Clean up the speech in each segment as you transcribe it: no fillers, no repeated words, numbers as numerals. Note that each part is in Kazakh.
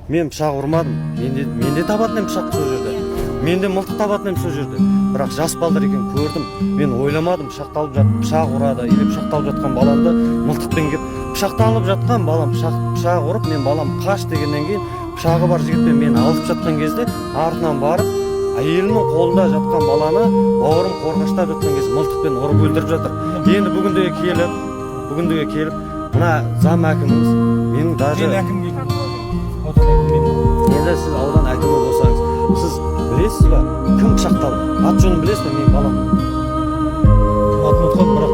мен пышақ ұрмадым. Менде табатын ем пышақ сол жерде. Менде мылтық табатын ем сол жерде. Бірақ жас балдар екен көрдім. Мен ойламадым пышақталып жатып пышақ ұрады или пышақталып жатқан баламды мылтықпен кеп пышақталып жатқан балам пышақ ұрып мен балам қаш дегеннен кейін пышағы бар жігітпен мені алып жатқан кезде артынан барып әйелінің қолында жатқан баланы бауырым қорғаштап жатқан кезде мылтықпен ұрып өлтіріп жатыр. Енді бүгіндегі келіп мына зам әкіміміз менің даже енді сіз аудан әкімі болсаңыз сіз білесіз ба кім пышақталды? Ат жөнін білесіз бе менің балам? Атын ұмытқан бірақ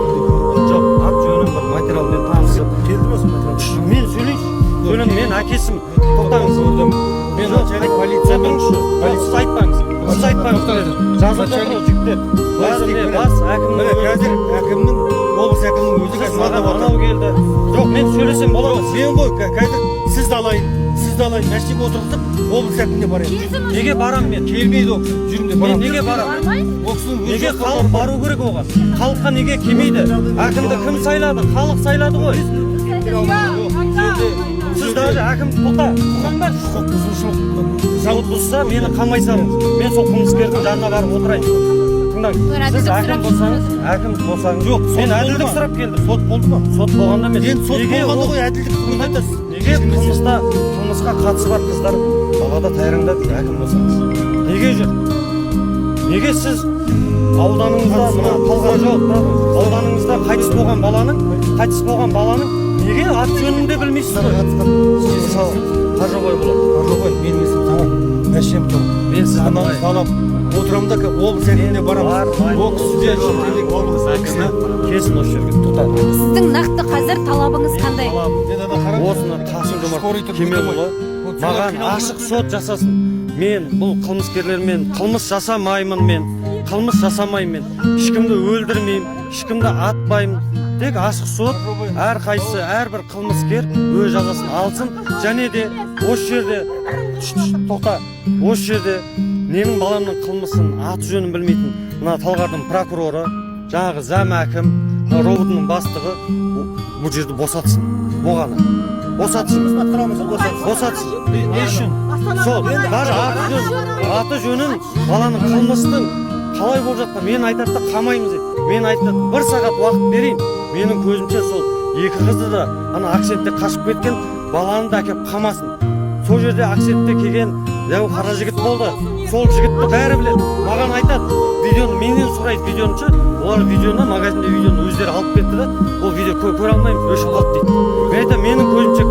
жоқ, ат жөнін бір материалмен танысып келді ме сол материал? Мен сөйлейінші. Мен әкесімін. Тоқтаңыз. Мен полиция тұрыңызшы. Сіз айтпаңыз. Жазып жатыр ол жігіттер. Бас әкімнің қазір әкімнің облыс әкімнің өзі маған анау келді. Жоқ, мен сөйлесем болады. Мен ғой қазір сізді алайын мәшинеге отырғызып облыс әкіміне барайын. Неге барам мен? Келмейді ол кісі. Жүріңдер барам. Неге барам? Неге халық бару керек оған? Халыққа неге келмейді? Әкімді кім сайлады? Халық сайлады ғой. Сіз даже әкім тоқта. Құқық бұзушылық. Заң бұзса мені қамай салыңыз. Мен сол қылмыскердің жанына барып отырайын. Тыңдаңыз. Сіз әкім болсаңыз, жоқ, мен әділдік сұрап келдім. Сот болды ма? Сот болғанда мен. Енді сот болғанда ғой әділдік айтасыз. Неге қылмысқа қатысы бар қыздар далада тайраңдап жүр әкім болсаңыз? Неге жүр? Неге сіз ауданыңызда мына талғар жоқ, ауданыңызда қайтыс болған баланың неге ат жөнін де білмейсіз ғой? Қажығой болады. Қажығой, менің есім Талап. Мәшем тұр. Мен сізді Талап. Отырамын да облыс әкіміне барамыз. Ол кісіде шетелдік облыс әкімі. Кесін осы жерге тоқтады. Сіздің нақты қазір талабыңыз қандай? Осыны Қасым-Жомарт Кемелұлы маған ашық сот жасасын. Мен бұл қылмыскерлермен қылмыс жасамаймын. Ешкімді өлдірмеймін, ешкімді атпаймын. Тек ашық сот әрқайсысы әрбір қылмыскер өз жазасын алсын. Және де осы жерде менің баламның қылмысын аты жөнін білмейтін мына Талғардың прокуроры, жаңағы зам әкім, роботының бастығы бұл жерді босатсын. Боғаны босатсын. Не үшін? Сол даже аты жөнін баланың қылмыстың қалай болып жатқан мен айтады да қамаймыз дейді. Мен айтады бір сағат уақыт берейін. Менің көзімше сол екі қызды да ана акцентте қашып кеткен баланы да әкеп қамасын. Сол жерде акцентте келген дәу қара жігіт болды. Сол жігітті бәрі біледі. Маған айтады, видеоны менен сұрайды видеоншы. Олар видеоны магазинде видеоны өздері алып кетті да, ол видео көре алмаймыз, өшіп қалды дейді. Мен айтамын, менің көзімше